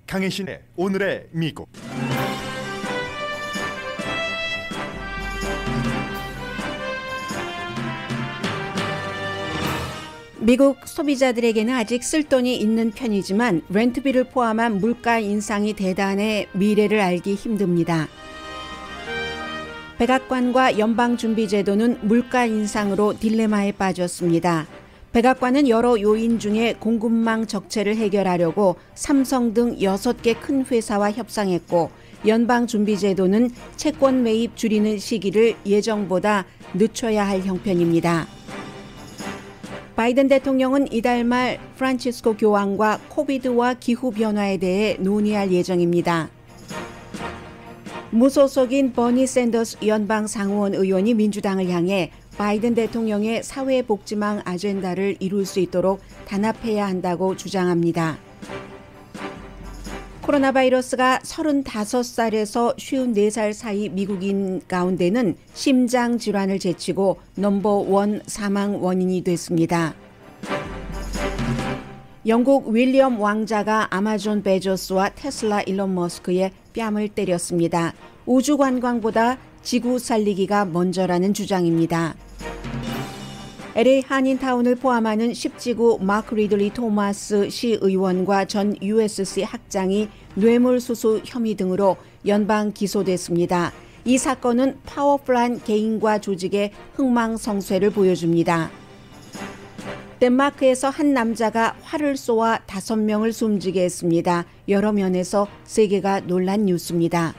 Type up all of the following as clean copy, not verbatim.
강혜신의 오늘의 미국. 미국 소비자들에게는 아직 쓸돈이 있는 편이지만 렌트비를 포함한 물가 인상이 대단해 미래를 알기 힘듭니다. 백악관과 연방준비제도는 물가 인상으로 딜레마에 빠졌습니다. 백악관은 여러 요인 중에 공급망 적체를 해결하려고 삼성 등 6개 큰 회사와 협상했고, 연방준비제도는 채권 매입 줄이는 시기를 예정보다 늦춰야 할 형편입니다. 바이든 대통령은 이달 말 프란치스코 교황과 코비드와 기후변화에 대해 논의할 예정입니다. 무소속인 버니 샌더스 연방 상원 의원이 민주당을 향해 바이든 대통령의 사회복지망 아젠다를 이룰 수 있도록 단합해야 한다고 주장합니다. 코로나 바이러스가 35살에서 54살 사이 미국인 가운데는 심장 질환을 제치고 넘버1 사망 원인이 됐습니다. 영국 윌리엄 왕자가 아마존 베조스와 테슬라 일론 머스크의 뺨을 때렸습니다. 우주 관광보다 지구 살리기가 먼저라는 주장입니다. LA 한인타운을 포함하는 10지구 마크 리들리 토마스 시의원과 전 USC 학장이 뇌물수수 혐의 등으로 연방 기소됐습니다. 이 사건은 파워풀한 개인과 조직의 흥망성쇠를 보여줍니다. 덴마크에서 한 남자가 활을 쏘아 5명을 숨지게 했습니다. 여러 면에서 세계가 놀란 뉴스입니다.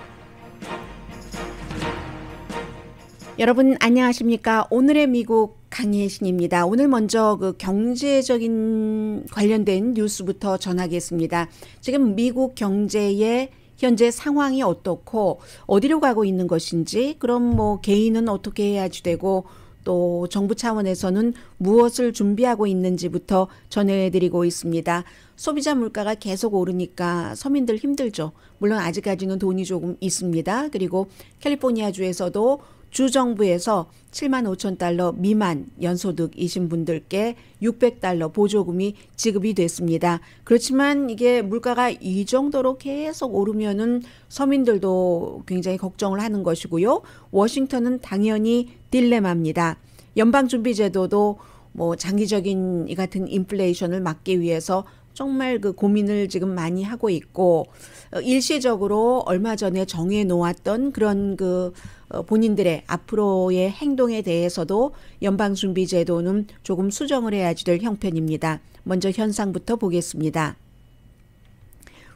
여러분 안녕하십니까? 오늘의 미국 강혜신입니다. 오늘 먼저 경제적인 관련된 뉴스부터 전하겠습니다. 지금 미국 경제의 현재 상황이 어떻고 어디로 가고 있는 것인지, 그럼 개인은 어떻게 해야지 되고 또 정부 차원에서는 무엇을 준비하고 있는지부터 전해드리고 있습니다. 소비자 물가가 계속 오르니까 서민들 힘들죠. 물론 아직까지는 돈이 조금 있습니다. 그리고 캘리포니아주에서도 주정부에서 7만 5천 달러 미만 연소득이신 분들께 $600 보조금이 지급이 됐습니다. 그렇지만 이게 물가가 이 정도로 계속 오르면은 서민들도 굉장히 걱정을 하는 것이고요. 워싱턴은 당연히 딜레마입니다. 연방준비제도도 장기적인 이 같은 인플레이션을 막기 위해서 정말 고민을 지금 많이 하고 있고, 일시적으로 얼마 전에 정해 놓았던 그런 본인들의 앞으로의 행동에 대해서도 연방준비제도는 조금 수정을 해야지 될 형편입니다. 먼저 현상부터 보겠습니다.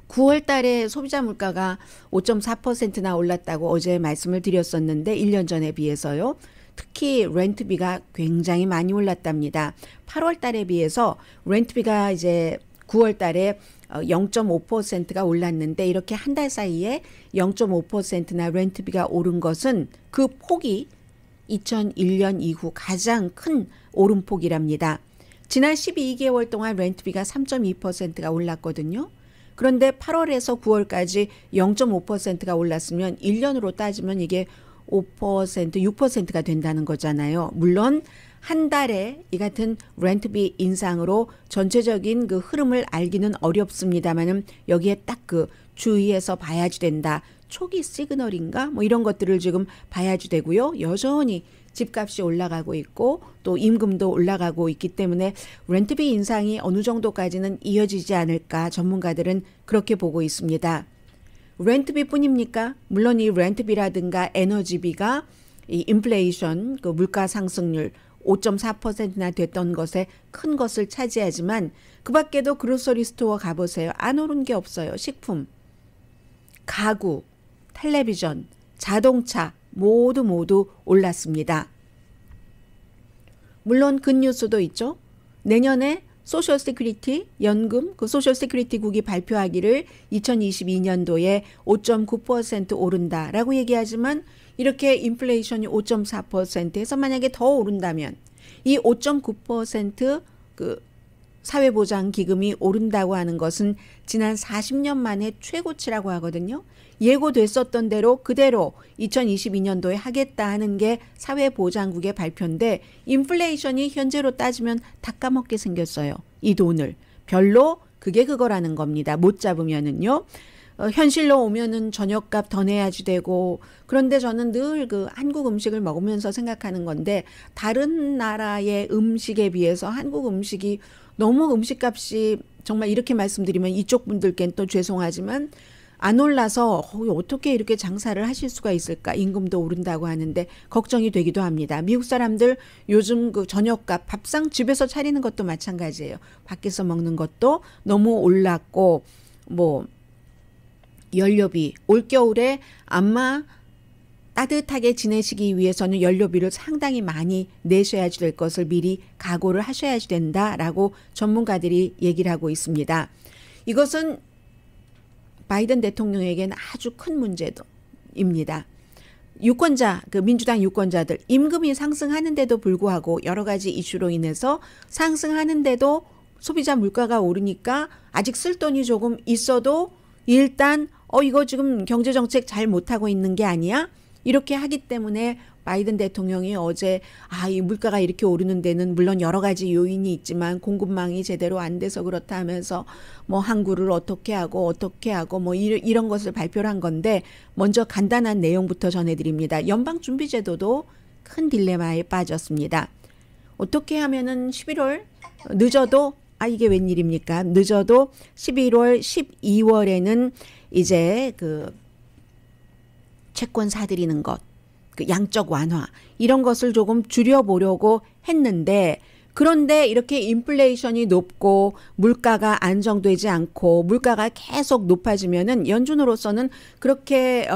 9월 달에 소비자 물가가 5.4%나 올랐다고 어제 말씀을 드렸었는데 1년 전에 비해서요. 특히 렌트비가 굉장히 많이 올랐답니다. 8월 달에 비해서 렌트비가 이제 9월 달에 0.5%가 올랐는데, 이렇게 한 달 사이에 0.5%나 렌트비가 오른 것은 그 폭이 2001년 이후 가장 큰 오름폭이랍니다. 지난 12개월 동안 렌트비가 3.2%가 올랐거든요. 그런데 8월에서 9월까지 0.5%가 올랐으면 1년으로 따지면 이게 5%, 6%가 된다는 거잖아요. 물론 한 달에 이 같은 렌트비 인상으로 전체적인 흐름을 알기는 어렵습니다만은 여기에 딱 주의해서 봐야지 된다. 초기 시그널인가? 이런 것들을 지금 봐야지 되고요. 여전히 집값이 올라가고 있고 또 임금도 올라가고 있기 때문에 렌트비 인상이 어느 정도까지는 이어지지 않을까, 전문가들은 그렇게 보고 있습니다. 렌트비뿐입니까? 물론 이 렌트비라든가 에너지비가 이 인플레이션, 물가 상승률 5.4%나 됐던 것에 큰 것을 차지하지만 그 밖에도 그로서리 스토어 가보세요. 안 오른 게 없어요. 식품, 가구, 텔레비전, 자동차 모두 올랐습니다. 물론 굿뉴스도 있죠. 내년에 소셜 시큐리티 연금, 소셜 시큐리티국이 발표하기를 2022년도에 5.9% 오른다라고 얘기하지만, 이렇게 인플레이션이 5.4%에서 만약에 더 오른다면 이 5.9% 사회보장기금이 오른다고 하는 것은 지난 40년 만에 최고치라고 하거든요. 예고됐었던 대로 그대로 2022년도에 하겠다 하는 게 사회보장국의 발표인데, 인플레이션이 현재로 따지면 다 까먹게 생겼어요. 이 돈을 별로 그게 그거라는 겁니다. 못 잡으면은요. 현실로 오면은 저녁값 더 내야지 되고, 그런데 저는 늘 그 한국 음식을 먹으면서 생각하는 건데, 다른 나라의 음식에 비해서 한국 음식이 너무 음식값이, 정말 이렇게 말씀드리면 이쪽 분들께는 또 죄송하지만 안 올라서 어떻게 이렇게 장사를 하실 수가 있을까, 임금도 오른다고 하는데 걱정이 되기도 합니다. 미국 사람들 요즘 그 저녁값, 밥상 집에서 차리는 것도 마찬가지예요. 밖에서 먹는 것도 너무 올랐고, 뭐 연료비, 올겨울에 아마 따뜻하게 지내시기 위해서는 연료비를 상당히 많이 내셔야지 될 것을 미리 각오를 하셔야지 된다라고 전문가들이 얘기를 하고 있습니다. 이것은 바이든 대통령에게는 아주 큰 문제입니다. 유권자, 그 민주당 유권자들, 임금이 상승하는데도 불구하고 여러 가지 이슈로 인해서 상승하는데도 소비자 물가가 오르니까 아직 쓸 돈이 조금 있어도 일단 이거 지금 경제정책 잘 못하고 있는 게 아니야? 이렇게 하기 때문에 바이든 대통령이 어제 이 물가가 이렇게 오르는 데는 물론 여러 가지 요인이 있지만 공급망이 제대로 안 돼서 그렇다 하면서 뭐 항구를 어떻게 하고 뭐 이런 것을 발표를 한 건데, 먼저 간단한 내용부터 전해드립니다. 연방준비제도도 큰 딜레마에 빠졌습니다. 어떻게 하면은 11월 늦어도 이게 웬일입니까? 늦어도 11월, 12월에는 이제 그 채권 사들이는 것, 그 양적 완화, 이런 것을 조금 줄여보려고 했는데, 그런데 이렇게 인플레이션이 높고 물가가 안정되지 않고 물가가 계속 높아지면은 연준으로서는 그렇게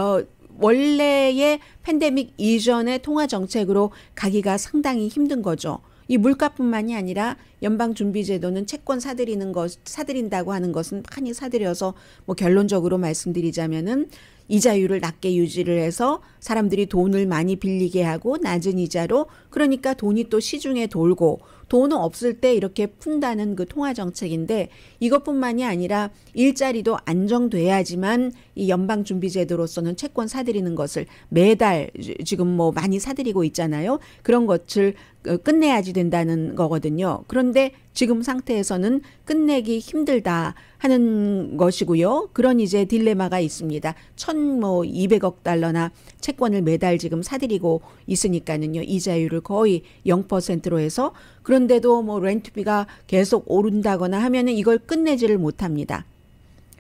원래의 팬데믹 이전의 통화 정책으로 가기가 상당히 힘든 거죠. 이 물가뿐만이 아니라 연방준비제도는 채권 사들인다고 하는 것은 많이 사들여서, 뭐 결론적으로 말씀드리자면은 이자율을 낮게 유지를 해서 사람들이 돈을 많이 빌리게 하고 낮은 이자로, 그러니까 돈이 또 시중에 돌고 돈은 없을 때 이렇게 푼다는 그 통화 정책인데, 이것뿐만이 아니라 일자리도 안정돼야지만 이 연방준비제도로서는 채권 사들이는 것을 매달 지금 뭐 많이 사들이고 있잖아요. 그런 것을 끝내야지 된다는 거거든요. 그런데 지금 상태에서는 끝내기 힘들다 하는 것이고요. 그런 이제 딜레마가 있습니다. 1,200억 달러나 채권을 매달 지금 사들이고 있으니까는요. 이자율을 거의 0%로 해서, 그런데도 뭐 렌트비가 계속 오른다거나 하면은 이걸 끝내지를 못합니다.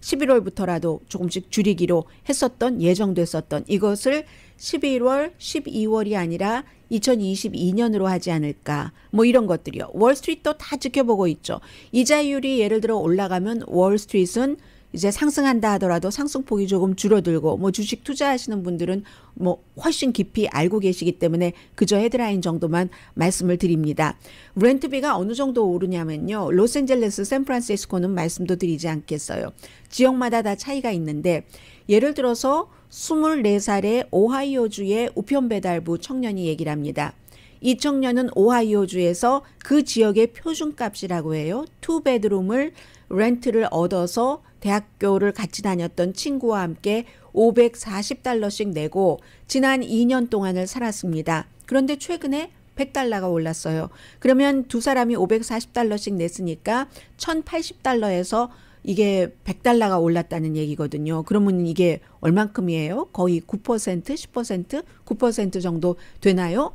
11월부터라도 조금씩 줄이기로 했었던, 예정됐었던 이것을 11월, 12월이 아니라 2022년으로 하지 않을까, 뭐 이런 것들이요. 월스트리트도 다 지켜보고 있죠. 이자율이 예를 들어 올라가면 월스트리트는 이제 상승한다 하더라도 상승폭이 조금 줄어들고, 뭐 주식 투자하시는 분들은 뭐 훨씬 깊이 알고 계시기 때문에 그저 헤드라인 정도만 말씀을 드립니다. 렌트비가 어느 정도 오르냐면요. 로스앤젤레스, 샌프란시스코는 말씀도 드리지 않겠어요. 지역마다 다 차이가 있는데, 예를 들어서 24살의 오하이오주의 우편배달부 청년이 얘기를 합니다. 이 청년은 오하이오주에서 그 지역의 표준값이라고 해요. 2베드룸을 렌트를 얻어서 대학교를 같이 다녔던 친구와 함께 $540씩 내고 지난 2년 동안을 살았습니다. 그런데 최근에 $100가 올랐어요. 그러면 두 사람이 $540씩 냈으니까 $1,080에서 이게 $100가 올랐다는 얘기거든요. 그러면 이게 얼만큼이에요? 거의 9%, 10%, 9% 정도 되나요?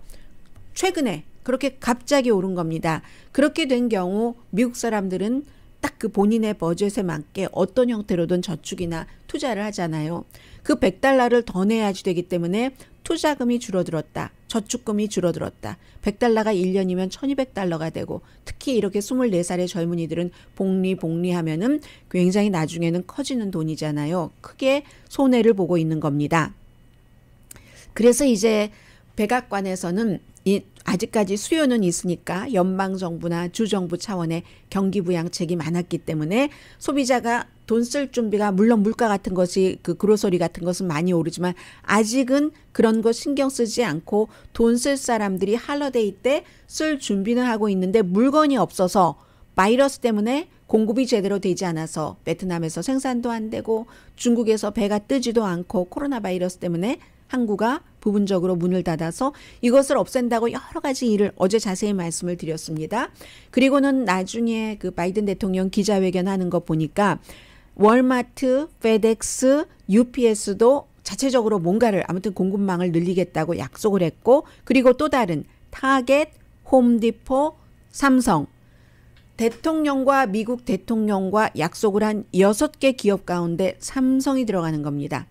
최근에 그렇게 갑자기 오른 겁니다. 그렇게 된 경우 미국 사람들은 딱 그 본인의 버젯에 맞게 어떤 형태로든 저축이나 투자를 하잖아요. 그 $100를 더 내야지 되기 때문에 투자금이 줄어들었다, 저축금이 줄어들었다. $100가 1년이면 $1,200가 되고, 특히 이렇게 24살의 젊은이들은 복리 하면은 굉장히 나중에는 커지는 돈이잖아요. 크게 손해를 보고 있는 겁니다. 그래서 이제 백악관에서는 아직까지 수요는 있으니까 연방정부나 주정부 차원의 경기부양책이 많았기 때문에 소비자가 돈 쓸 준비가, 물론 물가 같은 것이, 그 그로서리 같은 것은 많이 오르지만 아직은 그런 거 신경 쓰지 않고 돈 쓸 사람들이 할러데이 때 쓸 준비는 하고 있는데, 물건이 없어서 바이러스 때문에 공급이 제대로 되지 않아서 베트남에서 생산도 안 되고 중국에서 배가 뜨지도 않고 코로나 바이러스 때문에 항구가 부분적으로 문을 닫아서 이것을 없앤다고 여러 가지 일을 어제 자세히 말씀을 드렸습니다. 그리고는 나중에 그 바이든 대통령 기자회견 하는 거 보니까 월마트, 페덱스, UPS도 자체적으로 뭔가를 아무튼 공급망을 늘리겠다고 약속을 했고, 그리고 또 다른 타겟, 홈디포, 삼성, 대통령과 미국 대통령과 약속을 한 6개 기업 가운데 삼성이 들어가는 겁니다.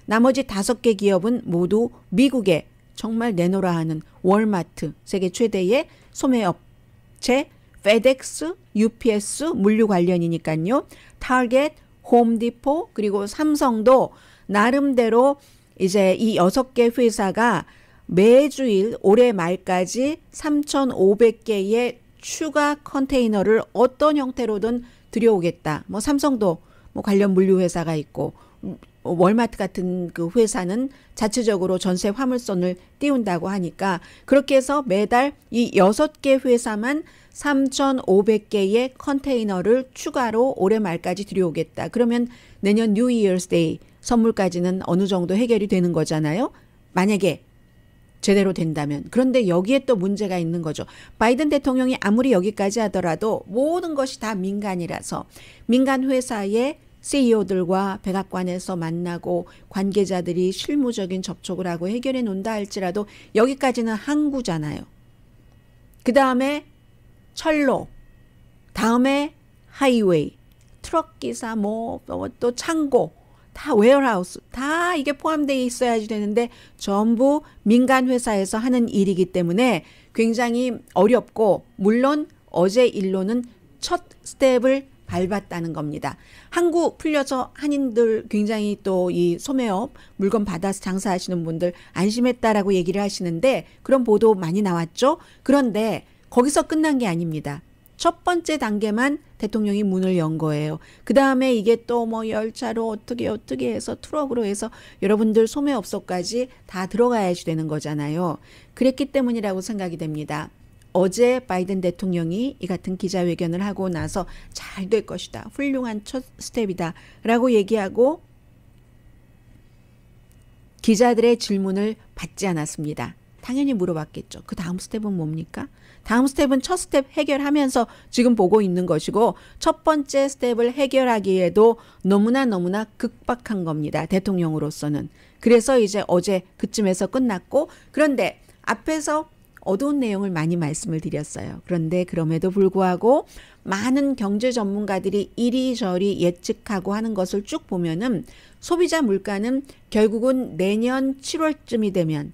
나머지 5개 기업은 모두 미국에 정말 내놓으라 하는 월마트, 세계 최대의 소매업체, 페덱스, UPS, 물류 관련이니까요. 타겟, 홈디포, 그리고 삼성도 나름대로 이제 이 6개 회사가 매주일 올해 말까지 3,500개의 추가 컨테이너를 어떤 형태로든 들여오겠다. 뭐 삼성도 뭐 관련 물류 회사가 있고 월마트 같은 그 회사는 자체적으로 전세 화물선을 띄운다고 하니까 그렇게 해서 매달 이 6개 회사만 3,500개의 컨테이너를 추가로 올해 말까지 들여오겠다. 그러면 내년 뉴 이어스 데이 선물까지는 어느 정도 해결이 되는 거잖아요. 만약에 제대로 된다면. 그런데 여기에 또 문제가 있는 거죠. 바이든 대통령이 아무리 여기까지 하더라도 모든 것이 다 민간이라서 민간 회사의 CEO들과 백악관에서 만나고 관계자들이 실무적인 접촉을 하고 해결해 놓는다 할지라도 여기까지는 항구잖아요. 그 다음에 철로, 다음에 하이웨이, 트럭 기사, 뭐 또 창고, 다 웨어하우스, 다 이게 포함되어 있어야지 되는데 전부 민간 회사에서 하는 일이기 때문에 굉장히 어렵고, 물론 어제 일로는 첫 스텝을 밟았다는 겁니다. 항구 풀려서 한인들 굉장히 또 이 소매업 물건 받아서 장사하시는 분들 안심했다라고 얘기를 하시는데 그런 보도 많이 나왔죠. 그런데 거기서 끝난 게 아닙니다. 첫 번째 단계만 대통령이 문을 연 거예요. 그 다음에 이게 또 뭐 열차로 어떻게 해서 트럭으로 해서 여러분들 소매업소까지 다 들어가야지 되는 거잖아요. 그랬기 때문이라고 생각이 됩니다. 어제 바이든 대통령이 이 같은 기자회견을 하고 나서 잘 될 것이다. 훌륭한 첫 스텝이다. 라고 얘기하고 기자들의 질문을 받지 않았습니다. 당연히 물어봤겠죠. 그 다음 스텝은 뭡니까? 다음 스텝은 첫 스텝 해결하면서 지금 보고 있는 것이고 첫 번째 스텝을 해결하기에도 너무나 급박한 겁니다. 대통령으로서는. 그래서 이제 어제 그쯤에서 끝났고, 그런데 앞에서 어두운 내용을 많이 말씀을 드렸어요. 그런데 그럼에도 불구하고 많은 경제 전문가들이 이리저리 예측하고 하는 것을 쭉 보면은 소비자 물가는 결국은 내년 7월쯤이 되면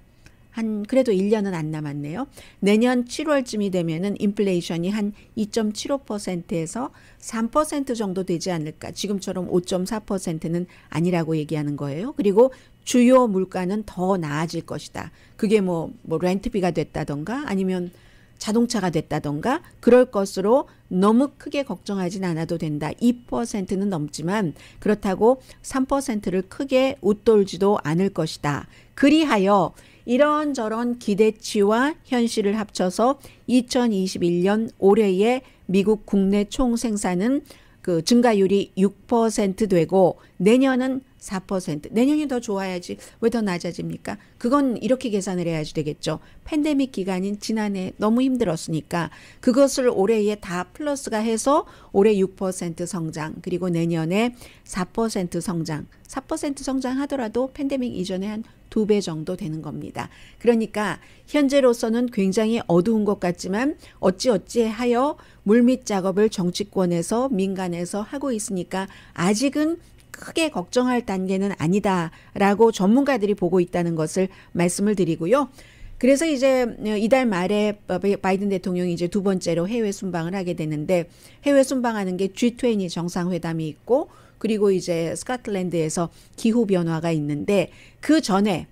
그래도 1년은 안 남았네요. 내년 7월쯤이 되면은 인플레이션이 한 2.75%에서 3% 정도 되지 않을까. 지금처럼 5.4%는 아니라고 얘기하는 거예요. 그리고 주요 물가는 더 나아질 것이다. 그게 뭐 렌트비가 됐다던가 아니면 자동차가 됐다던가 그럴 것으로 너무 크게 걱정하진 않아도 된다. 2%는 넘지만 그렇다고 3%를 크게 웃돌지도 않을 것이다. 그리하여 이런저런 기대치와 현실을 합쳐서 2021년 올해의 미국 국내 총생산은 그 증가율이 6% 되고 내년은 4%. 내년이 더 좋아야지 왜 더 낮아집니까? 그건 이렇게 계산을 해야지 되겠죠. 팬데믹 기간인 지난해 너무 힘들었으니까 그것을 올해에 다 플러스가 해서 올해 6% 성장 그리고 내년에 4% 성장. 4% 성장하더라도 팬데믹 이전에 한 2배 정도 되는 겁니다. 그러니까 현재로서는 굉장히 어두운 것 같지만 어찌하여 물밑 작업을 정치권에서 민간에서 하고 있으니까 아직은 크게 걱정할 단계는 아니다라고 전문가들이 보고 있다는 것을 말씀을 드리고요. 그래서 이제 이달 말에 바이든 대통령이 이제 두 번째로 해외 순방을 하게 되는데 해외 순방하는 게 G20 정상회담이 있고 그리고 이제 스코틀랜드에서 기후 변화가 있는데 그 전에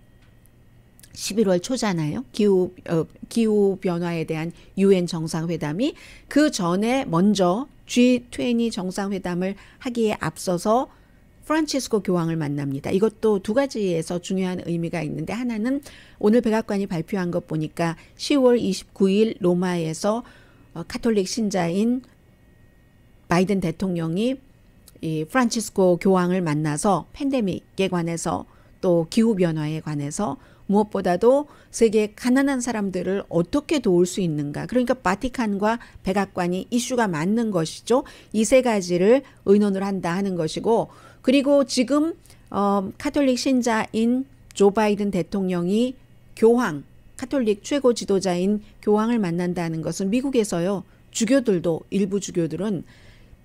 11월 초잖아요. 기후 변화에 대한 UN 정상회담이 그 전에 먼저 G20 정상회담을 하기에 앞서서 프란치스코 교황을 만납니다. 이것도 두 가지에서 중요한 의미가 있는데 하나는 오늘 백악관이 발표한 것 보니까 10월 29일 로마에서 카톨릭 신자인 바이든 대통령이 이 프란치스코 교황을 만나서 팬데믹에 관해서 또 기후변화에 관해서 무엇보다도 세계 가난한 사람들을 어떻게 도울 수 있는가. 그러니까 바티칸과 백악관이 이슈가 맞는 것이죠. 이 세 가지를 의논을 한다 하는 것이고, 그리고 지금 카톨릭 신자인 조 바이든 대통령이 교황, 카톨릭 최고 지도자인 교황을 만난다는 것은 미국에서요. 주교들도 일부 주교들은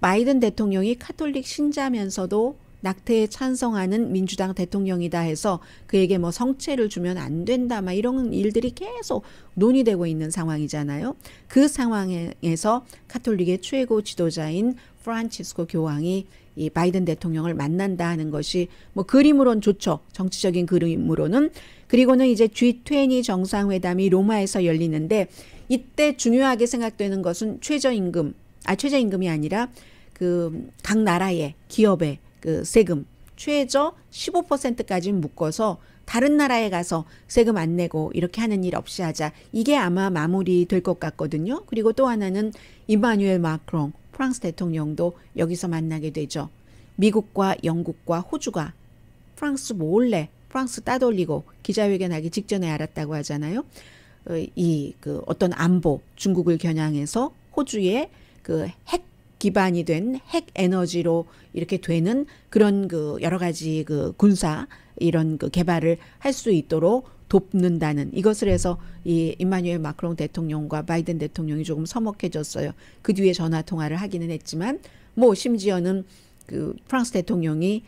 바이든 대통령이 카톨릭 신자면서도 낙태에 찬성하는 민주당 대통령이다 해서 그에게 뭐 성채를 주면 안 된다 막 이런 일들이 계속 논의되고 있는 상황이잖아요. 그 상황에서 카톨릭의 최고 지도자인 프란치스코 교황이 이 바이든 대통령을 만난다 하는 것이 뭐 그림으론 좋죠. 정치적인 그림으로는. 그리고는 이제 G20 정상회담이 로마에서 열리는데 이때 중요하게 생각되는 것은 최저임금이 아니라 그 각 나라의 기업의 그 세금 최저 15%까지 묶어서 다른 나라에 가서 세금 안 내고 이렇게 하는 일 없이 하자. 이게 아마 마무리될 것 같거든요. 그리고 또 하나는 이마누엘 마크롱 프랑스 대통령도 여기서 만나게 되죠. 미국과 영국과 호주가 프랑스 몰래 프랑스 따돌리고 기자회견하기 직전에 알았다고 하잖아요. 그 어떤 안보 중국을 겨냥해서 호주의 그 핵 기반이 된 핵 에너지로 이렇게 되는 그런 그 여러 가지 그 군사 이런 그 개발을 할 수 있도록 돕는다는 이것을 해서 이 임마누엘 마크롱 대통령과 바이든 대통령이 조금 서먹해졌어요. 그 뒤에 전화 통화를 하기는 했지만 뭐 심지어는 그 프랑스 대통령이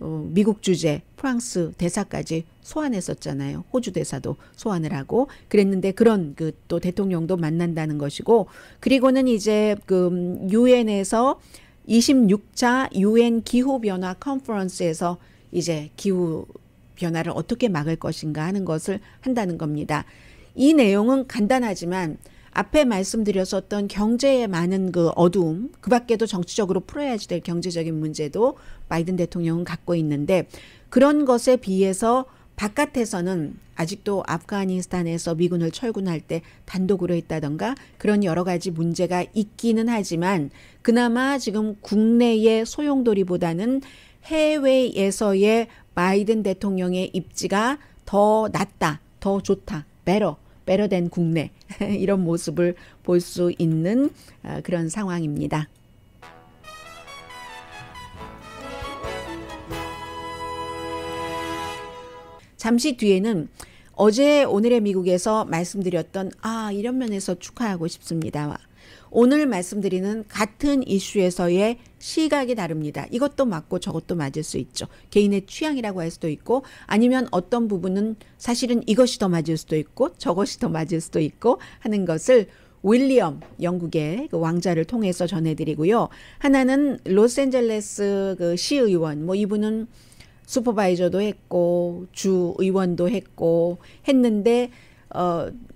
미국 주재 프랑스 대사까지 소환했었잖아요. 호주 대사도 소환을 하고 그랬는데 그런 그 또 대통령도 만난다는 것이고 그리고는 이제 그 유엔에서 26차 유엔 기후 변화 컨퍼런스에서 이제 기후 변화를 어떻게 막을 것인가 하는 것을 한다는 겁니다. 이 내용은 간단하지만 앞에 말씀드렸었던 경제에 많은 그 어두움, 그 밖에도 정치적으로 풀어야지 될 경제적인 문제도 바이든 대통령은 갖고 있는데 그런 것에 비해서 바깥에서는 아직도 아프가니스탄에서 미군을 철군할 때 단독으로 했다던가 그런 여러 가지 문제가 있기는 하지만 그나마 지금 국내의 소용돌이보다는 해외에서의 바이든 대통령의 입지가 더 낫다, 더 좋다, better than 국내 이런 모습을 볼 수 있는 그런 상황입니다. 잠시 뒤에는 어제 오늘의 미국에서 말씀드렸던 이런 면에서 축하하고 싶습니다. 오늘 말씀드리는 같은 이슈에서의 시각이 다릅니다. 이것도 맞고 저것도 맞을 수 있죠. 개인의 취향이라고 할 수도 있고 아니면 어떤 부분은 사실은 이것이 더 맞을 수도 있고 저것이 더 맞을 수도 있고 하는 것을 윌리엄 영국의 그 왕자를 통해서 전해드리고요. 하나는 로스앤젤레스 그 시의원 뭐 이분은 슈퍼바이저도 했고 주 의원도 했는데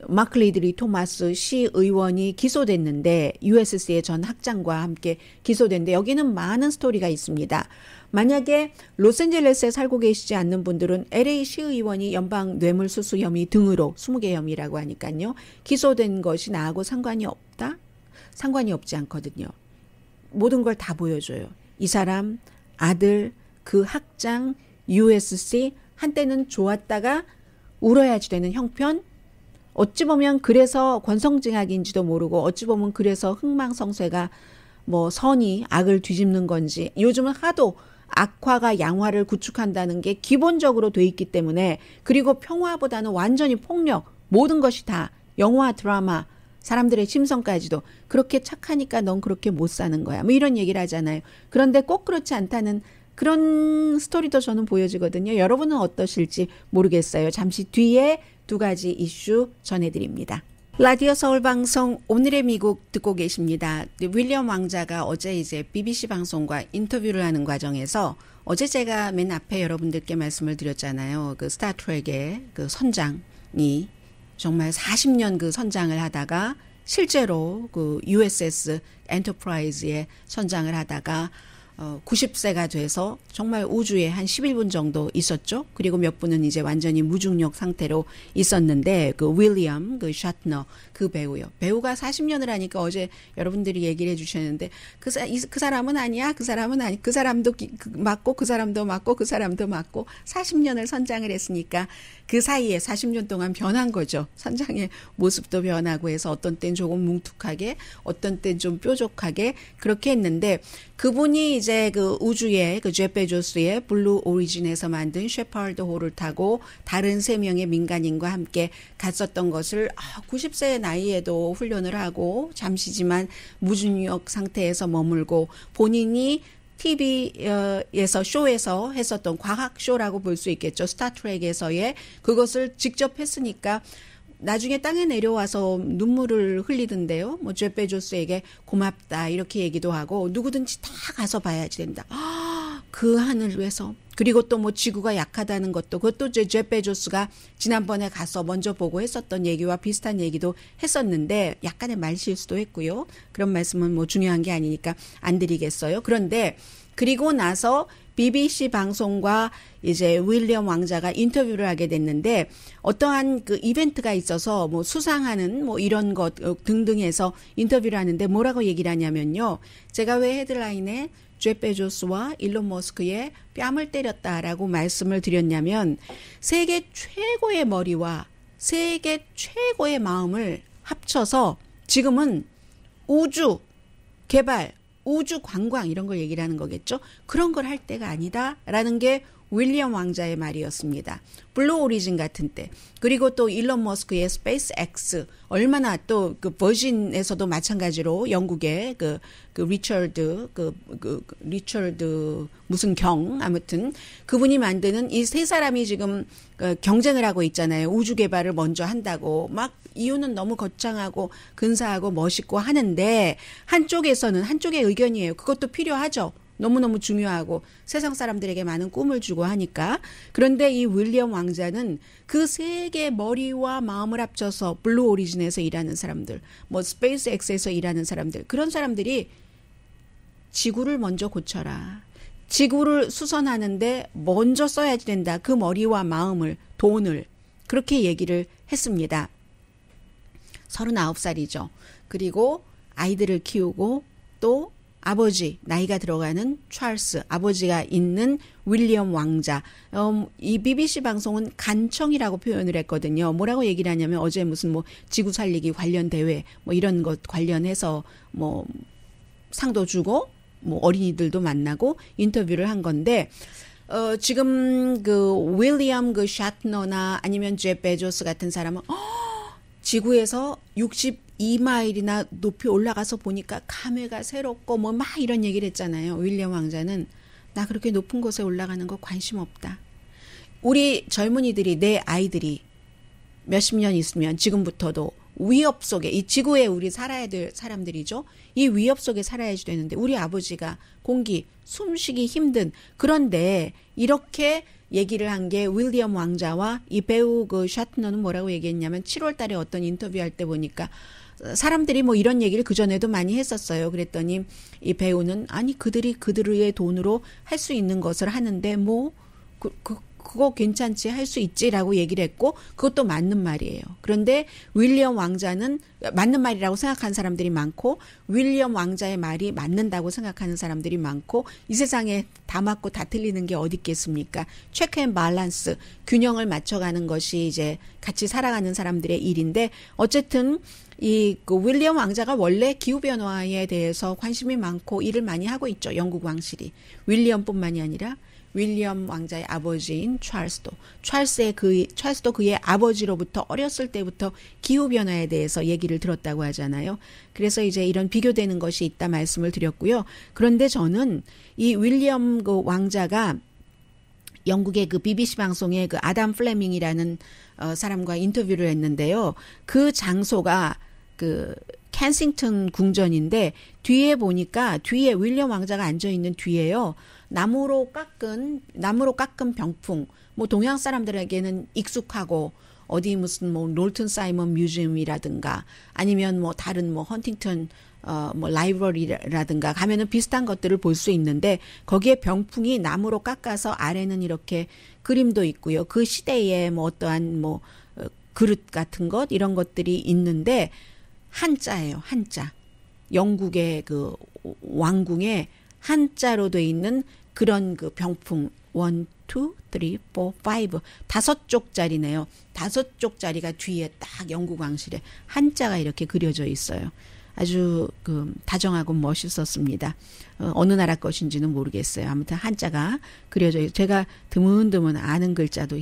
마크 리드리 토마스 시의원이 기소됐는데 USC의 전 학장과 함께 기소됐는데 여기는 많은 스토리가 있습니다. 만약에 로스앤젤레스에 살고 계시지 않는 분들은 LA 시의원이 연방 뇌물수수 혐의 등으로 20개 혐의라고 하니까요. 기소된 것이 나하고 상관이 없다? 상관이 없지 않거든요. 모든 걸 다 보여줘요. 이 사람 아들 그 학장 USC 한때는 좋았다가 울어야지 되는 형편 어찌 보면 그래서 권성징악인지도 모르고 어찌 보면 그래서 흥망성쇠가 뭐 선이 악을 뒤집는 건지 요즘은 하도 악화가 양화를 구축한다는 게 기본적으로 돼 있기 때문에 그리고 평화보다는 완전히 폭력 모든 것이 다 영화 드라마 사람들의 심성까지도 그렇게 착하니까 넌 그렇게 못 사는 거야 뭐 이런 얘기를 하잖아요. 그런데 꼭 그렇지 않다는 그런 스토리도 저는 보여지거든요. 여러분은 어떠실지 모르겠어요. 잠시 뒤에 두 가지 이슈 전해드립니다. 라디오 서울방송 오늘의 미국 듣고 계십니다. 윌리엄 왕자가 어제 이제 BBC 방송과 인터뷰를 하는 과정에서 어제 제가 맨 앞에 여러분들께 말씀을 드렸잖아요. 그 스타트rek의 그 선장이 정말 40년 그 선장을 하다가 실제로 그 USS 엔터프라이즈의 선장을 하다가 90세가 돼서 정말 우주에 한 11분 정도 있었죠. 그리고 몇 분은 이제 완전히 무중력 상태로 있었는데 그 윌리엄 그 샤트너 그 배우요. 배우가 40년을 하니까 어제 여러분들이 얘기를 해주셨는데 그 사람은 아니야. 그 사람은 아니. 그 사람도 맞고 그 사람도 맞고 그 사람도 맞고 40년을 선장을 했으니까 그 사이에 40년 동안 변한 거죠. 선장의 모습도 변하고 해서 어떤 땐 조금 뭉툭하게 어떤 땐 좀 뾰족하게 그렇게 했는데 그분이 이제 그 우주의 그 제프 베조스의 블루 오리진에서 만든 셰퍼드 호를 타고 다른 3명의 민간인과 함께 갔었던 것을 90세의 나이에도 훈련을 하고 잠시지만 무중력 상태에서 머물고 본인이 TV에서 쇼에서 했었던 과학 쇼라고 볼 수 있겠죠. 스타트rek에서의 그것을 직접 했으니까 나중에 땅에 내려와서 눈물을 흘리던데요. 뭐 제프 베조스에게 고맙다 이렇게 얘기도 하고 누구든지 다 가서 봐야지 된다. 그 하늘에서 그리고 또 뭐 지구가 약하다는 것도 그것도 제프 베조스가 지난번에 가서 먼저 보고 했었던 얘기와 비슷한 얘기도 했었는데 약간의 말실수도 했고요. 그런 말씀은 뭐 중요한 게 아니니까 안 드리겠어요. 그런데 그리고 나서 BBC 방송과 이제 윌리엄 왕자가 인터뷰를 하게 됐는데 어떠한 그 이벤트가 있어서 뭐 수상하는 뭐 이런 것 등등 해서 인터뷰를 하는데 뭐라고 얘기를 하냐면요. 제가 왜 헤드라인에 제프 베조스와 일론 머스크의 뺨을 때렸다라고 말씀을 드렸냐면 세계 최고의 머리와 세계 최고의 마음을 합쳐서 지금은 우주 개발 우주 관광 이런 걸 얘기를 하는 거겠죠. 그런 걸 할 때가 아니다라는 게 윌리엄 왕자의 말이었습니다. 블루 오리진 같은 때 그리고 또 일론 머스크의 스페이스 X 얼마나 또 그 버진에서도 마찬가지로 영국의 그 리처드 리처드 무슨 경 아무튼 그분이 만드는 이 세 사람이 지금 경쟁을 하고 있잖아요. 우주 개발을 먼저 한다고 막 이유는 너무 거창하고 근사하고 멋있고 하는데 한쪽에서는 한쪽의 의견이에요. 그것도 필요하죠. 너무너무 중요하고 세상 사람들에게 많은 꿈을 주고 하니까. 그런데 이 윌리엄 왕자는 그 세 개의 머리와 마음을 합쳐서 블루 오리진에서 일하는 사람들, 뭐 스페이스 X에서 일하는 사람들, 그런 사람들이 지구를 먼저 고쳐라. 지구를 수선하는데 먼저 써야지 된다. 그 머리와 마음을, 돈을 그렇게 얘기를 했습니다. 39살이죠. 그리고 아이들을 키우고 또 아버지 나이가 들어가는 찰스 아버지가 있는 윌리엄 왕자 이 BBC 방송은 간청이라고 표현을 했거든요. 뭐라고 얘기를 하냐면 어제 무슨 뭐 지구 살리기 관련 대회 뭐 이런 것 관련해서 뭐 상도 주고 뭐 어린이들도 만나고 인터뷰를 한 건데 지금 그 윌리엄 그 샤트너나 아니면 제프 베조스 같은 사람은 지구에서 62마일이나 높이 올라가서 보니까 감회가 새롭고 뭐 막 이런 얘기를 했잖아요. 윌리엄 왕자는 나 그렇게 높은 곳에 올라가는 거 관심 없다. 우리 젊은이들이 내 아이들이 몇십 년 있으면 지금부터도 위협 속에 이 지구에 우리 살아야 될 사람들이죠. 이 위협 속에 살아야지 되는데 우리 아버지가 공기 숨쉬기 힘든 그런데 이렇게 얘기를 한 게 윌리엄 왕자와 이 배우 그 샤트너는 뭐라고 얘기했냐면 7월 달에 어떤 인터뷰할 때 보니까 사람들이 뭐 이런 얘기를 그전에도 많이 했었어요. 그랬더니 이 배우는 아니 그들이 그들의 돈으로 할 수 있는 것을 하는데 뭐 그거 괜찮지 할 수 있지라고 얘기를 했고 그것도 맞는 말이에요. 그런데 윌리엄 왕자는 맞는 말이라고 생각하는 사람들이 많고 윌리엄 왕자의 말이 맞는다고 생각하는 사람들이 많고 이 세상에 다 맞고 다 틀리는 게 어디 있겠습니까? 체크 앤 밸런스 균형을 맞춰가는 것이 이제 같이 살아가는 사람들의 일인데 어쨌든 이 그 윌리엄 왕자가 원래 기후변화에 대해서 관심이 많고 일을 많이 하고 있죠. 영국 왕실이. 윌리엄뿐만이 아니라 윌리엄 왕자의 아버지인 찰스도 그의 아버지로부터 어렸을 때부터 기후변화에 대해서 얘기를 들었다고 하잖아요. 그래서 이제 이런 비교되는 것이 있다 말씀을 드렸고요. 그런데 저는 이 윌리엄 그 왕자가 영국의 그 BBC 방송의 그 아담 플레밍이라는 사람과 인터뷰를 했는데요. 그 장소가 그 켄싱턴 궁전인데 뒤에 보니까 뒤에 윌리엄 왕자가 앉아 있는 뒤에요. 나무로 깎은 병풍. 뭐 동양 사람들에게는 익숙하고 어디 무슨 뭐 롤튼 사이먼 뮤지엄이라든가 아니면 뭐 다른 뭐 헌팅턴 뭐 라이브러리라든가 가면은 비슷한 것들을 볼 수 있는데 거기에 병풍이 나무로 깎아서 아래는 이렇게 그림도 있고요. 그 시대에 뭐 어떠한 뭐 그릇 같은 것 이런 것들이 있는데 한자예요. 한자. 영국의 그 왕궁에 한자로 돼 있는 그런 그 병풍 1, 2, 3, 4, 5 다섯 쪽짜리네요. 다섯 쪽짜리가 뒤에 딱 영국 왕실에 한자가 이렇게 그려져 있어요. 아주 그 다정하고 멋있었습니다. 어느 나라 것인지는 모르겠어요. 아무튼 한자가 그려져 있어요. 제가 드문드문 아는 글자도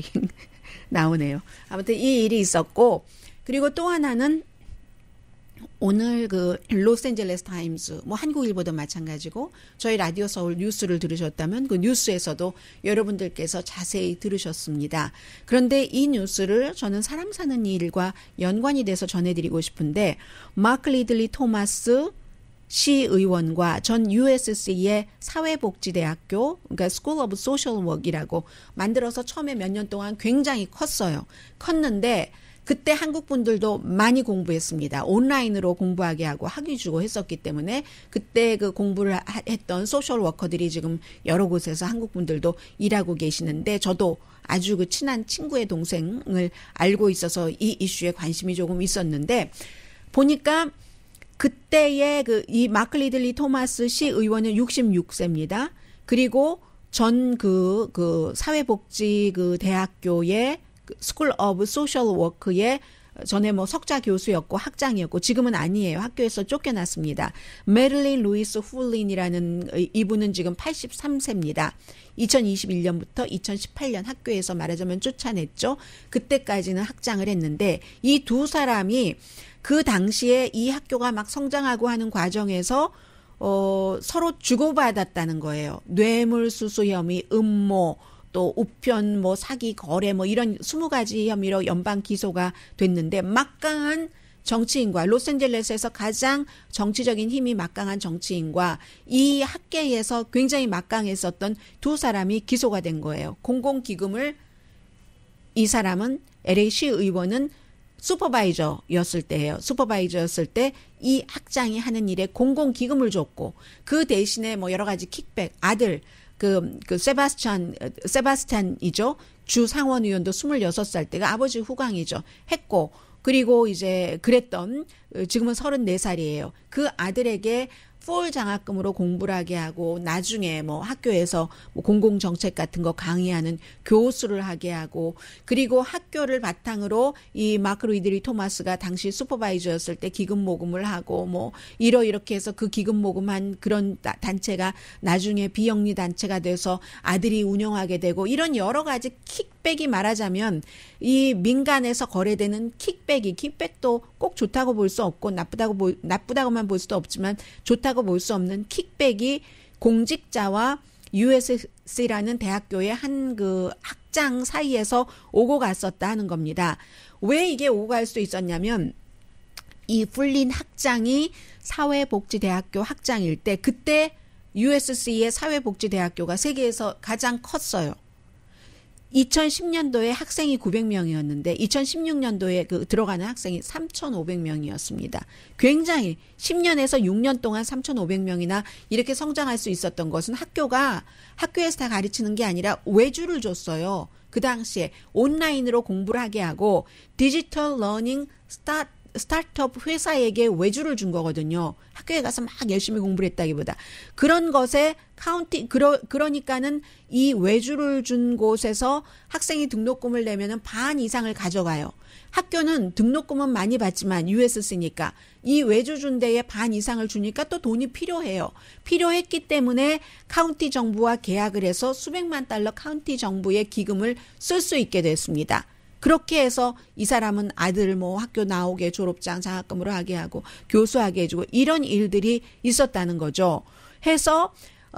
나오네요. 아무튼 이 일이 있었고 그리고 또 하나는 오늘 그 로스앤젤레스 타임스 뭐 한국일보도 마찬가지고 저희 라디오 서울 뉴스를 들으셨다면 그 뉴스에서도 여러분들께서 자세히 들으셨습니다. 그런데 이 뉴스를 저는 사람 사는 일과 연관이 돼서 전해드리고 싶은데 마크 리들리 토마스 시의원과 전 USC의 사회복지대학교 그러니까 School of Social Work이라고 만들어서 처음에 몇 년 동안 굉장히 컸어요. 컸는데 그때 한국 분들도 많이 공부했습니다. 온라인으로 공부하게 하고 학위 주고 했었기 때문에 그때 그 공부를 했던 소셜 워커들이 지금 여러 곳에서 한국 분들도 일하고 계시는데 저도 아주 그 친한 친구의 동생을 알고 있어서 이 이슈에 관심이 조금 있었는데 보니까 그때의 그 이 마크 리들리 토마스 시 의원은 66세입니다. 그리고 전 그 사회복지 그 대학교의 스쿨 오브 소셜 워크의 전에 뭐 석자 교수였고 학장이었고 지금은 아니에요. 학교에서 쫓겨났습니다. 메릴린 루이스 훌린이라는 이분은 지금 83세입니다. 2021년부터 2018년 학교에서 말하자면 쫓아냈죠. 그때까지는 학장을 했는데 이 두 사람이 그 당시에 이 학교가 막 성장하고 하는 과정에서 서로 주고받았다는 거예요. 뇌물수수 혐의, 음모, 또 우편, 뭐 사기, 거래, 뭐 이런 20가지 혐의로 연방 기소가 됐는데 막강한 정치인과 로스앤젤레스에서 가장 정치적인 힘이 막강한 정치인과 이 학계에서 굉장히 막강했었던 두 사람이 기소가 된 거예요. 공공기금을 이 사람은 LA시 의원은 슈퍼바이저였을 때예요. 슈퍼바이저였을 때 이 학장이 하는 일에 공공기금을 줬고 그 대신에 뭐 여러 가지 킥백 아들 그 세바스찬이죠. 주 상원의원도 26살 때가 아버지 후광이죠. 했고 그리고 이제 그랬던 지금은 34살이에요. 그 아들에게 풀 장학금으로 공부를 하게 하고 나중에 뭐 학교에서 뭐 공공정책 같은 거 강의하는 교수를 하게 하고 그리고 학교를 바탕으로 이 마크 리들리 토마스가 당시 슈퍼바이저였을 때 기금 모금을 하고 뭐 이렇게 해서 그 기금 모금한 그런 단체가 나중에 비영리 단체가 돼서 아들이 운영하게 되고 이런 여러 가지 킥백이 말하자면 이 민간에서 거래되는 킥백도 꼭 좋다고 볼 수 없고 나쁘다고만 볼 수도 없지만 좋다고 볼 수 없는 킥백이 공직자와 USC라는 대학교의 한 그 학장 사이에서 오고 갔었다 하는 겁니다. 왜 이게 오고 갈 수 있었냐면 이 풀린 학장이 사회복지대학교 학장일 때 그때 USC의 사회복지대학교가 세계에서 가장 컸어요. 2010년도에 학생이 900명이었는데 2016년도에 그 들어가는 학생이 3,500명이었습니다. 굉장히 10년에서 6년 동안 3,500명이나 이렇게 성장할 수 있었던 것은 학교에서 다 가르치는 게 아니라 외주를 줬어요. 그 당시에 온라인으로 공부를 하게 하고 디지털 러닝 스타트업 회사에게 외주를 준 거거든요. 학교에 가서 막 열심히 공부를 했다기보다. 그런 것에 그러니까는 이 외주를 준 곳에서 학생이 등록금을 내면은 반 이상을 가져가요. 학교는 등록금은 많이 받지만 USC니까 이 외주 준 데에 반 이상을 주니까 또 돈이 필요해요. 필요했기 때문에 카운티 정부와 계약을 해서 수백만 달러 카운티 정부의 기금을 쓸 수 있게 됐습니다. 그렇게 해서 이 사람은 아들 뭐 학교 나오게 졸업장 장학금으로 하게 하고 교수하게 해주고 이런 일들이 있었다는 거죠. 해서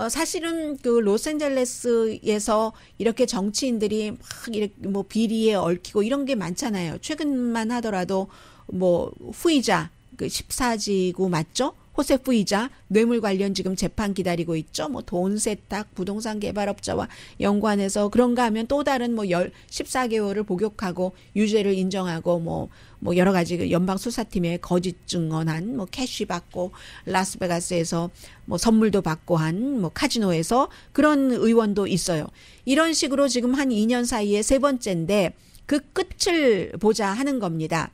사실은 그 로스앤젤레스에서 이렇게 정치인들이 막 이렇게 뭐 비리에 얽히고 이런 게 많잖아요. 최근만 하더라도 뭐 후이자 그 14지구 맞죠? 호세프 이자 뇌물 관련 지금 재판 기다리고 있죠. 뭐 돈 세탁, 부동산 개발업자와 연관해서 그런가 하면 또 다른 뭐 14개월을 복역하고 유죄를 인정하고 뭐 여러 가지 그 연방 수사팀에 거짓 증언한 뭐 캐시 받고 라스베가스에서 뭐 선물도 받고 한 뭐 카지노에서 그런 의원도 있어요. 이런 식으로 지금 한 2년 사이에 세 번째인데 그 끝을 보자 하는 겁니다.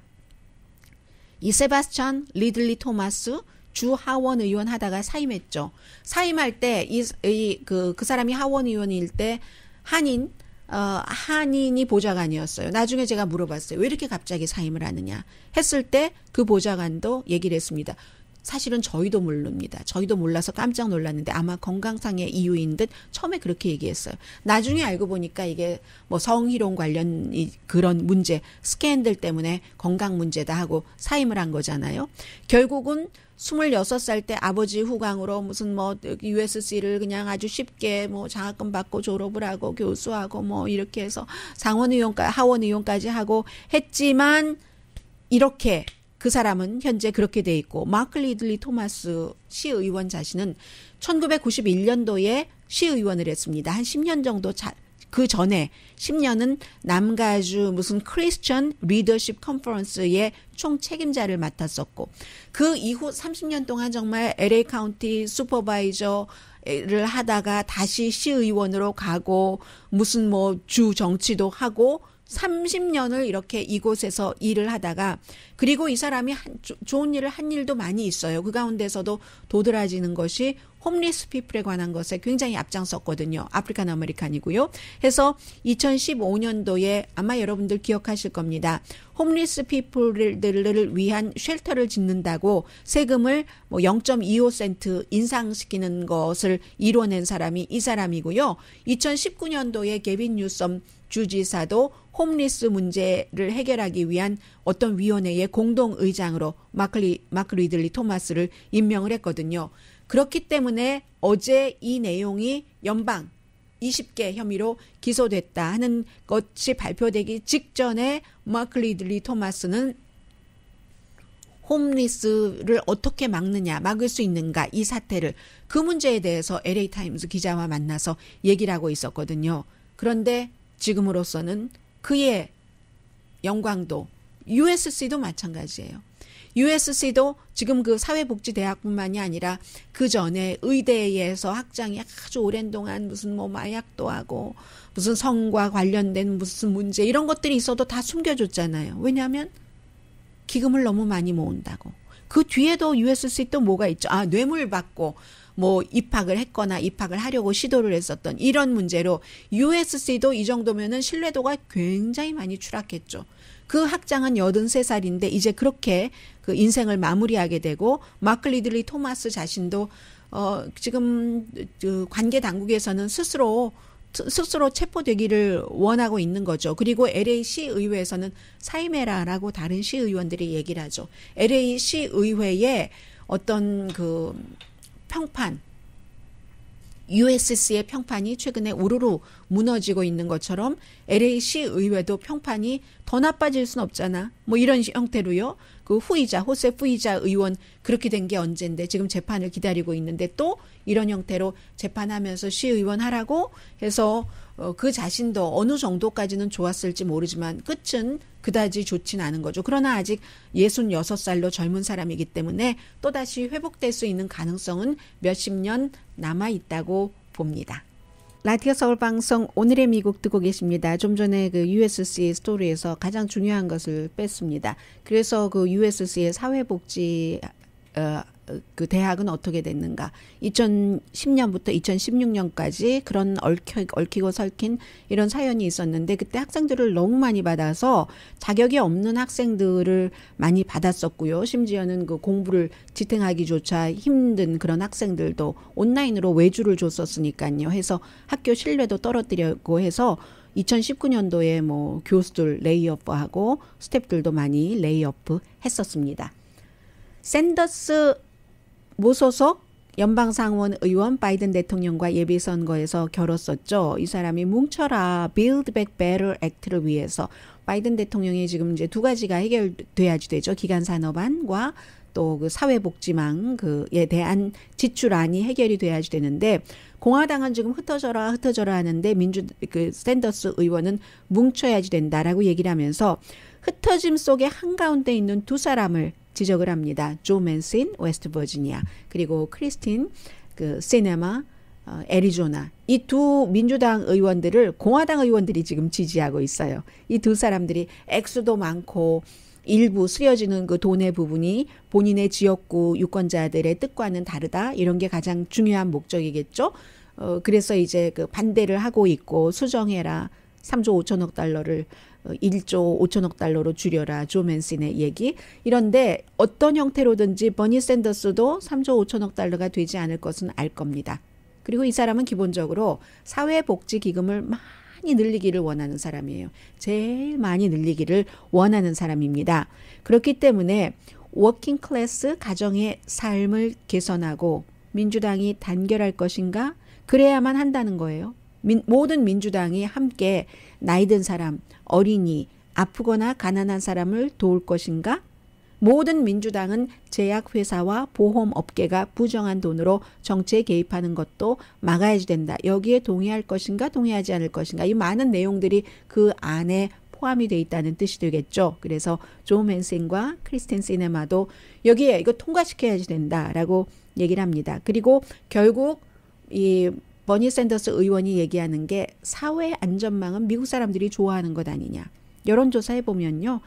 이 세바스찬 리들리 토마스 주 하원 의원 하다가 사임했죠. 사임할 때 그 사람이 하원 의원일 때 한인이 보좌관이었어요. 나중에 제가 물어봤어요. 왜 이렇게 갑자기 사임을 하느냐 했을 때 그 보좌관도 얘기를 했습니다. 사실은 저희도 모릅니다. 저희도 몰라서 깜짝 놀랐는데 아마 건강상의 이유인 듯 처음에 그렇게 얘기했어요. 나중에 알고 보니까 이게 뭐 성희롱 관련 그런 문제, 스캔들 때문에 건강 문제다 하고 사임을 한 거잖아요. 결국은 26살 때 아버지 후광으로 무슨 뭐 USC를 그냥 아주 쉽게 뭐 장학금 받고 졸업을 하고 교수하고 뭐 이렇게 해서 상원의원까지 하원의원까지 하고 했지만 이렇게 그 사람은 현재 그렇게 돼 있고 마크 리들리 토마스 시의원 자신은 1991년도에 시의원을 했습니다. 한 10년 정도 그 전에 10년은 남가주 무슨 크리스천 리더십 컨퍼런스의 총 책임자를 맡았었고 그 이후 30년 동안 정말 LA 카운티 슈퍼바이저를 하다가 다시 시의원으로 가고 무슨 뭐 주 정치도 하고 30년을 이렇게 이곳에서 일을 하다가 그리고 이 사람이 좋은 일을 한 일도 많이 있어요. 그 가운데서도 도드라지는 것이 홈리스 피플에 관한 것에 굉장히 앞장섰거든요. 아프리칸 아메리칸이고요. 해서 2015년도에 아마 여러분들 기억하실 겁니다. 홈리스 피플들을 위한 쉘터를 짓는다고 세금을 뭐 0.25센트 인상시키는 것을 이뤄낸 사람이 이 사람이고요. 2019년도에 게빈 뉴섬 주지사도 홈리스 문제를 해결하기 위한 어떤 위원회의 공동의장으로 마크 리들리 토마스를 임명을 했거든요. 그렇기 때문에 어제 이 내용이 연방 20개 혐의로 기소됐다 하는 것이 발표되기 직전에 마크 리들리 토마스는 홈리스를 어떻게 막을 수 있는가 이 사태를 그 문제에 대해서 LA 타임스 기자와 만나서 얘기를 하고 있었거든요. 그런데 지금으로서는 그의 영광도 USC도 마찬가지예요. USC도 지금 그 사회복지대학뿐만이 아니라 그 전에 의대에서 학장이 아주 오랜 동안 무슨 뭐 마약도 하고 무슨 성과 관련된 무슨 문제 이런 것들이 있어도 다 숨겨줬잖아요. 왜냐하면 기금을 너무 많이 모은다고. 그 뒤에도 USC 또 뭐가 있죠? 뇌물 받고 뭐 입학을 했거나 입학을 하려고 시도를 했었던 이런 문제로 USC도 이 정도면은 신뢰도가 굉장히 많이 추락했죠. 그 학장은 83살인데 이제 그렇게 그 인생을 마무리하게 되고 마크 리들리 토마스 자신도 지금 그 관계 당국에서는 스스로 체포되기를 원하고 있는 거죠. 그리고 LA 시의회에서는 사임해라라고 다른 시의원들이 얘기를 하죠. LA 시의회에 어떤 그 평판, USC의 평판이 최근에 우르르 무너지고 있는 것처럼 LA 시의회도 평판이 더 나빠질 순 없잖아. 뭐 이런 형태로요. 그 후이자, 호세프 이자 의원 그렇게 된 게 언젠데 지금 재판을 기다리고 있는데 또 이런 형태로 재판하면서 시의원 하라고 해서 그 자신도 어느 정도까지는 좋았을지 모르지만 끝은 그다지 좋진 않은 거죠. 그러나 아직 66살로 젊은 사람이기 때문에 또다시 회복될 수 있는 가능성은 몇십 년 남아있다고 봅니다. 라디오 서울 방송 오늘의 미국 듣고 계십니다. 좀 전에 그 USC 스토리에서 가장 중요한 것을 뺐습니다. 그래서 그 USC의 사회복지 그 대학은 어떻게 됐는가. 2010년부터 2016년까지 그런 얽히고 설킨 이런 사연이 있었는데 그때 학생들을 너무 많이 받아서 자격이 없는 학생들을 많이 받았었고요. 심지어는 그 공부를 지탱하기조차 힘든 그런 학생들도 온라인으로 외주를 줬었으니까요. 해서 학교 신뢰도 떨어뜨리고 해서 2019년도에 뭐 교수들 레이오프하고 스태프들도 많이 레이오프 했었습니다. 샌더스 무소속 연방상원 의원 바이든 대통령과 예비선거에서 겨뤘었죠. 이 사람이 뭉쳐라 Build Back Better 액트를 위해서 바이든 대통령이 지금 이제 두 가지가 해결돼야지 되죠. 기간산업안과 또 그 사회복지망 그에 대한 지출안이 해결이 돼야지 되는데 공화당은 지금 흩어져라 하는데 그 샌더스 의원은 뭉쳐야지 된다라고 얘기를 하면서 흩어짐 속에 한가운데 있는 두 사람을 지적을 합니다. 조 맨신 웨스트 버지니아 그리고 크리스틴 그 시네마 애리조나 이 두 민주당 의원들을 공화당 의원들이 지금 지지하고 있어요. 이 두 사람들이 액수도 많고 일부 쓰여지는 그 돈의 부분이 본인의 지역구 유권자들의 뜻과는 다르다. 이런 게 가장 중요한 목적이겠죠. 그래서 이제 그 반대를 하고 있고 수정해라. 3조 5천억 달러를 1조 5천억 달러로 줄여라. 조 맨신의 얘기. 이런데 어떤 형태로든지 버니 샌더스도 3조 5천억 달러가 되지 않을 것은 알 겁니다. 그리고 이 사람은 기본적으로 사회복지기금을 많이 늘리기를 원하는 사람이에요. 제일 많이 늘리기를 원하는 사람입니다. 그렇기 때문에 워킹 클래스 가정의 삶을 개선하고 민주당이 단결할 것인가? 그래야만 한다는 거예요. 모든 민주당이 함께 나이 든 사람, 어린이, 아프거나 가난한 사람을 도울 것인가? 모든 민주당은 제약회사와 보험업계가 부정한 돈으로 정치에 개입하는 것도 막아야지 된다. 여기에 동의할 것인가 동의하지 않을 것인가. 이 많은 내용들이 그 안에 포함이 돼 있다는 뜻이 되겠죠. 그래서 조 맨신과 크리스틴 시네마도 여기에 이거 통과시켜야지 된다라고 얘기를 합니다. 그리고 결국 이 버니 샌더스 의원이 얘기하는 게 사회 안전망은 미국 사람들이 좋아하는 것 아니냐. 여론조사 해보면요.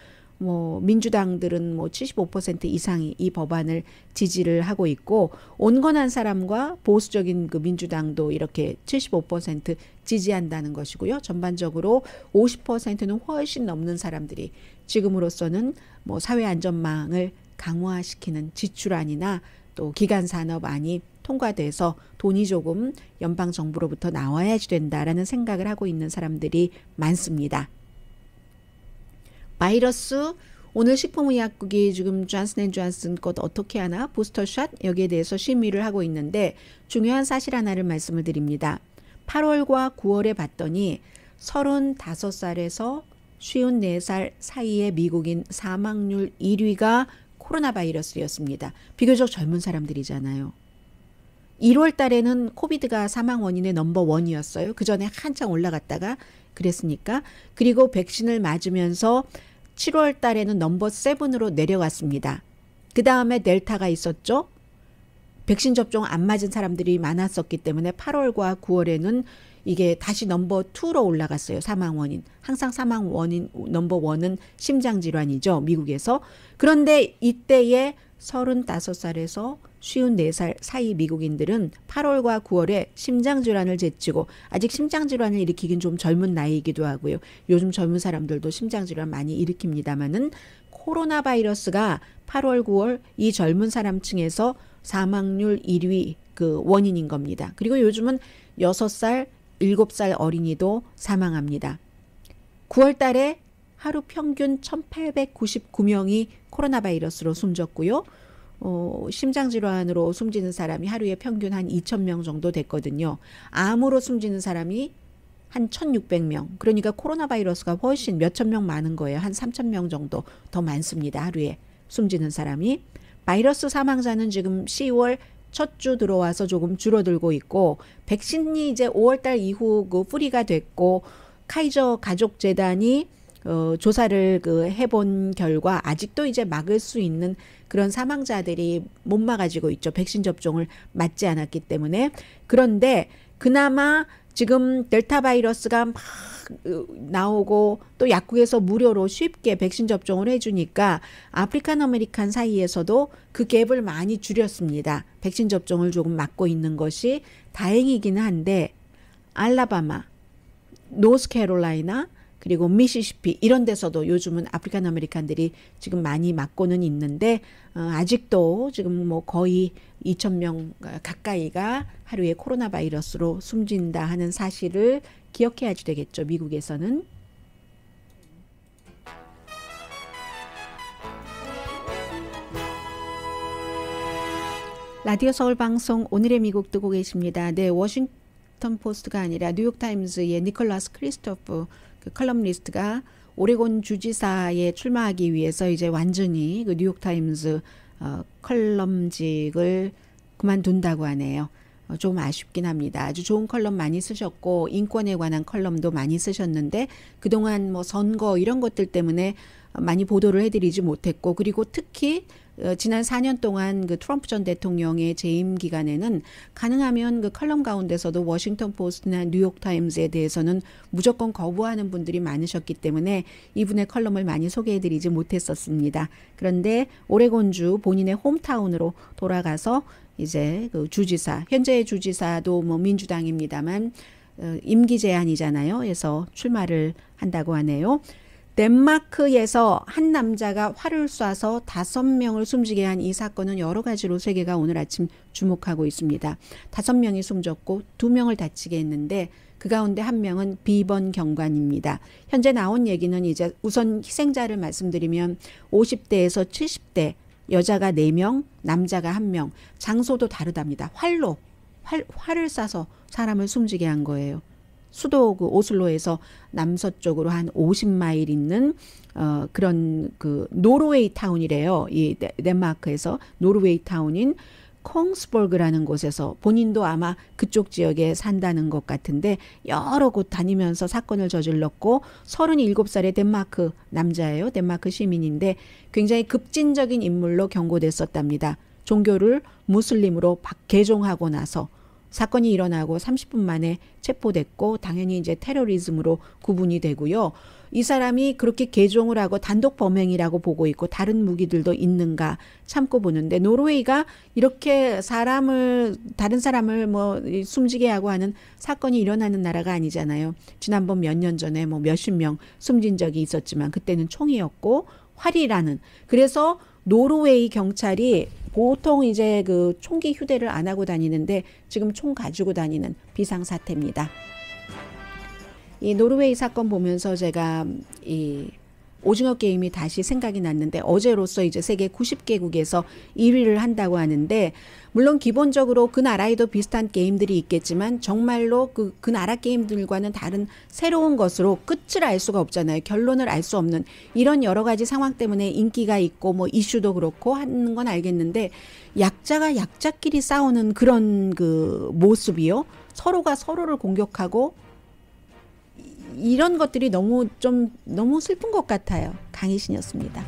민주당들은 75% 이상이 이 법안을 지지를 하고 있고 온건한 사람과 보수적인 그 민주당도 이렇게 75% 지지한다는 것이고요. 전반적으로 50%는 훨씬 넘는 사람들이 지금으로서는 사회 안전망을 강화시키는 지출안이나 또 기간 산업안이 통과돼서 돈이 조금 연방 정부로부터 나와야지 된다라는 생각을 하고 있는 사람들이 많습니다. 바이러스 오늘 식품의약국이 지금 존슨앤존슨 것 어떻게 하나 부스터샷 여기에 대해서 심의를 하고 있는데 중요한 사실 하나를 말씀을 드립니다. 8월과 9월에 봤더니 35살에서 54살 사이의 미국인 사망률 1위가 코로나 바이러스였습니다. 비교적 젊은 사람들이잖아요. 1월 달에는 코비드가 사망 원인의 넘버 1이었어요. 그 전에 한창 올라갔다가 그랬으니까. 그리고 백신을 맞으면서 7월 달에는 넘버 7으로 내려갔습니다. 그 다음에 델타가 있었죠. 백신 접종 안 맞은 사람들이 많았었기 때문에 8월과 9월에는 이게 다시 넘버 2로 올라갔어요. 사망 원인. 항상 사망 원인 넘버 1은 심장질환이죠. 미국에서. 그런데 이때에 35살에서 54살 사이 미국인들은 8월과 9월에 심장질환을 제치고 아직 심장질환을 일으키긴 좀 젊은 나이이기도 하고요. 요즘 젊은 사람들도 심장질환 많이 일으킵니다마는 코로나 바이러스가 8월, 9월 이 젊은 사람층에서 사망률 1위 그 원인인 겁니다. 그리고 요즘은 6살, 7살 어린이도 사망합니다. 9월 달에 하루 평균 1,899명이 코로나 바이러스로 숨졌고요. 심장질환으로 숨지는 사람이 하루에 평균 한 2,000명 정도 됐거든요. 암으로 숨지는 사람이 한 1,600명. 그러니까 코로나 바이러스가 훨씬 몇천 명 많은 거예요. 한 3,000명 정도 더 많습니다. 하루에 숨지는 사람이. 바이러스 사망자는 지금 10월 첫 주 들어와서 조금 줄어들고 있고 백신이 이제 5월 달 이후 그 뿌리가 됐고 카이저 가족재단이 조사를 해본 결과 아직도 이제 막을 수 있는 그런 사망자들이 못 막아지고 있죠. 백신 접종을 맞지 않았기 때문에. 그런데 그나마 지금 델타 바이러스가 막 나오고 또 약국에서 무료로 쉽게 백신 접종을 해주니까 아프리칸 아메리칸 사이에서도 그 갭을 많이 줄였습니다. 백신 접종을 조금 막고 있는 것이 다행이기는 한데 알라바마, 노스캐롤라이나 그리고 미시시피 이런 데서도 요즘은 아프리칸 아메리칸들이 지금 많이 맞고는 있는데 아직도 지금 거의 2,000명 가까이가 하루에 코로나 바이러스로 숨진다 하는 사실을 기억해야지 되겠죠. 미국에서는. 라디오 서울 방송 오늘의 미국 듣고 계십니다. 네, 워싱턴 포스트가 아니라 뉴욕타임즈의 니콜라스 크리스토프 그 컬럼니스트가 오레곤 주지사에 출마하기 위해서 이제 완전히 그 뉴욕타임즈 컬럼직을 그만둔다고 하네요. 좀 아쉽긴 합니다. 아주 좋은 컬럼 많이 쓰셨고 인권에 관한 컬럼도 많이 쓰셨는데 그동안 뭐 선거 이런 것들 때문에 많이 보도를 해드리지 못했고 그리고 특히 지난 4년 동안 그 트럼프 전 대통령의 재임 기간에는 가능하면 그 컬럼 가운데서도 워싱턴 포스트나 뉴욕 타임즈에 대해서는 무조건 거부하는 분들이 많으셨기 때문에 이분의 컬럼을 많이 소개해드리지 못했었습니다. 그런데 오레곤주 본인의 홈타운으로 돌아가서 이제 그 주지사, 현재의 주지사도 뭐 민주당입니다만 임기 제한이잖아요. 그래서 출마를 한다고 하네요. 덴마크에서 한 남자가 활을 쏴서 5명을 숨지게 한 이 사건은 여러 가지로 세계가 오늘 아침 주목하고 있습니다. 5명이 숨졌고 2명을 다치게 했는데 그 가운데 1명은 비번 경관입니다. 현재 나온 얘기는 이제 우선 희생자를 말씀드리면 50대에서 70대 여자가 4명, 남자가 1명, 장소도 다르답니다. 활을 쏴서 사람을 숨지게 한 거예요. 수도 그 오슬로에서 남서쪽으로 한 50마일 있는 그런 그 노르웨이 타운이래요. 이 덴마크에서 노르웨이 타운인 콩스버그라는 곳에서 본인도 아마 그쪽 지역에 산다는 것 같은데 여러 곳 다니면서 사건을 저질렀고 37살의 덴마크 남자예요. 덴마크 시민인데 굉장히 급진적인 인물로 경고됐었답니다. 종교를 무슬림으로 개종하고 나서 사건이 일어나고 30분 만에 체포됐고 당연히 이제 테러리즘으로 구분이 되고요. 이 사람이 그렇게 개종을 하고 단독 범행이라고 보고 있고 다른 무기들도 있는가 참고 보는데 노르웨이가 이렇게 다른 사람을 뭐 숨지게 하고 하는 사건이 일어나는 나라가 아니잖아요. 지난번 몇 년 전에 뭐 몇십 명 숨진 적이 있었지만 그때는 총이었고 활이라는 그래서 노르웨이 경찰이 보통 이제 그 총기 휴대를 안 하고 다니는데 지금 총 가지고 다니는 비상사태입니다. 이 노르웨이 사건 보면서 제가 이 오징어 게임이 다시 생각이 났는데 어제로서 이제 세계 90개국에서 1위를 한다고 하는데 물론 기본적으로 그 나라에도 비슷한 게임들이 있겠지만 정말로 그 나라 게임들과는 다른 새로운 것으로 끝을 알 수가 없잖아요. 결론을 알 수 없는 이런 여러 가지 상황 때문에 인기가 있고 뭐 이슈도 그렇고 하는 건 알겠는데 약자가 약자끼리 싸우는 그런 그 모습이요. 서로가 서로를 공격하고 이런 것들이 너무 슬픈 것 같아요. 강희신이었습니다.